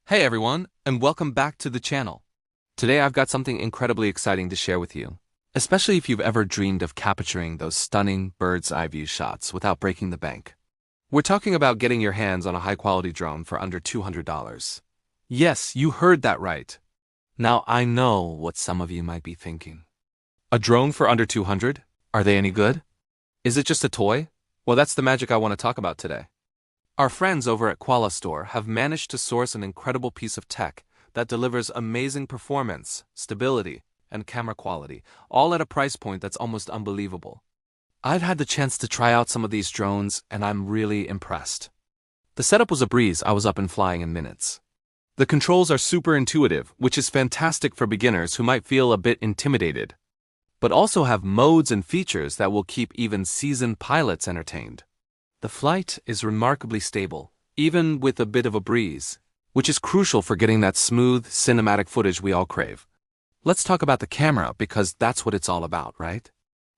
Hey everyone, and welcome back to the channel. Today I've got something incredibly exciting to share with you, especially if you've ever dreamed of capturing those stunning bird's eye view shots without breaking the bank. We're talking about getting your hands on a high-quality drone for under $200. Yes, you heard that right. Now I know what some of you might be thinking. A drone for under 200? Are they any good? Is it just a toy? Well, that's the magic I want to talk about today. Our friends over at QualaStore have managed to source an incredible piece of tech that delivers amazing performance, stability, and camera quality, all at a price point that's almost unbelievable. I've had the chance to try out some of these drones, and I'm really impressed. The setup was a breeze. I was up and flying in minutes. The controls are super intuitive, which is fantastic for beginners who might feel a bit intimidated, but also have modes and features that will keep even seasoned pilots entertained. The flight is remarkably stable, even with a bit of a breeze, which is crucial for getting that smooth, cinematic footage we all crave. Let's talk about the camera because that's what it's all about, right?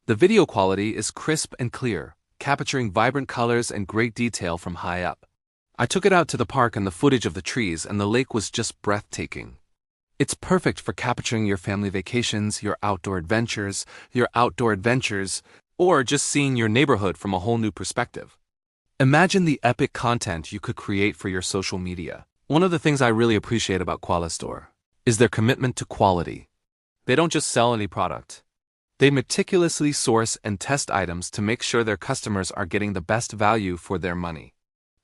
The video quality is crisp and clear, capturing vibrant colors and great detail from high up. I took it out to the park and the footage of the trees and the lake was just breathtaking. It's perfect for capturing your family vacations, your outdoor adventures, or just seeing your neighborhood from a whole new perspective. Imagine the epic content you could create for your social media. One of the things I really appreciate about QualaStore is their commitment to quality. They don't just sell any product. They meticulously source and test items to make sure their customers are getting the best value for their money.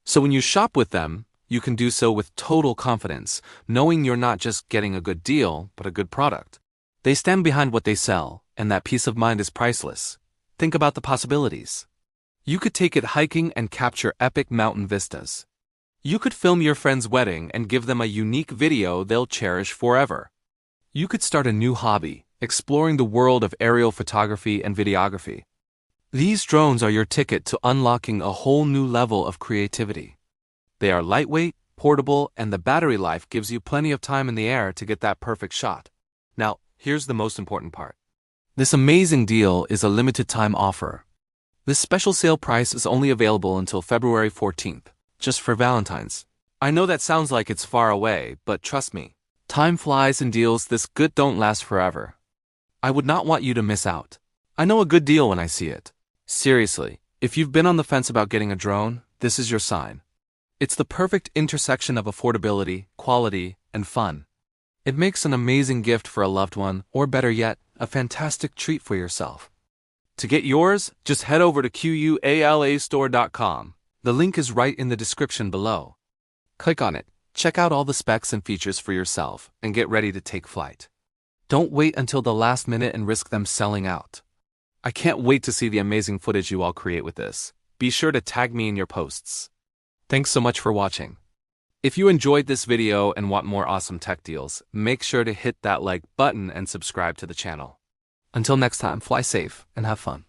So when you shop with them, you can do so with total confidence, knowing you're not just getting a good deal, but a good product. They stand behind what they sell, and that peace of mind is priceless. Think about the possibilities. You could take it hiking and capture epic mountain vistas. You could film your friend's wedding and give them a unique video they'll cherish forever. You could start a new hobby, exploring the world of aerial photography and videography. These drones are your ticket to unlocking a whole new level of creativity. They are lightweight, portable, and the battery life gives you plenty of time in the air to get that perfect shot. Now, here's the most important part. This amazing deal is a limited-time offer. This special sale price is only available until February 14th, just for Valentine's. I know that sounds like it's far away, but trust me, time flies and deals this good don't last forever. I would not want you to miss out. I know a good deal when I see it. Seriously, if you've been on the fence about getting a drone, this is your sign. It's the perfect intersection of affordability, quality, and fun. It makes an amazing gift for a loved one, or better yet, a fantastic treat for yourself. To get yours, just head over to QualaStore.com. The link is right in the description below. Click on it, check out all the specs and features for yourself, and get ready to take flight. Don't wait until the last minute and risk them selling out. I can't wait to see the amazing footage you all create with this. Be sure to tag me in your posts. Thanks so much for watching. If you enjoyed this video and want more awesome tech deals, make sure to hit that like button and subscribe to the channel. Until next time, fly safe and have fun.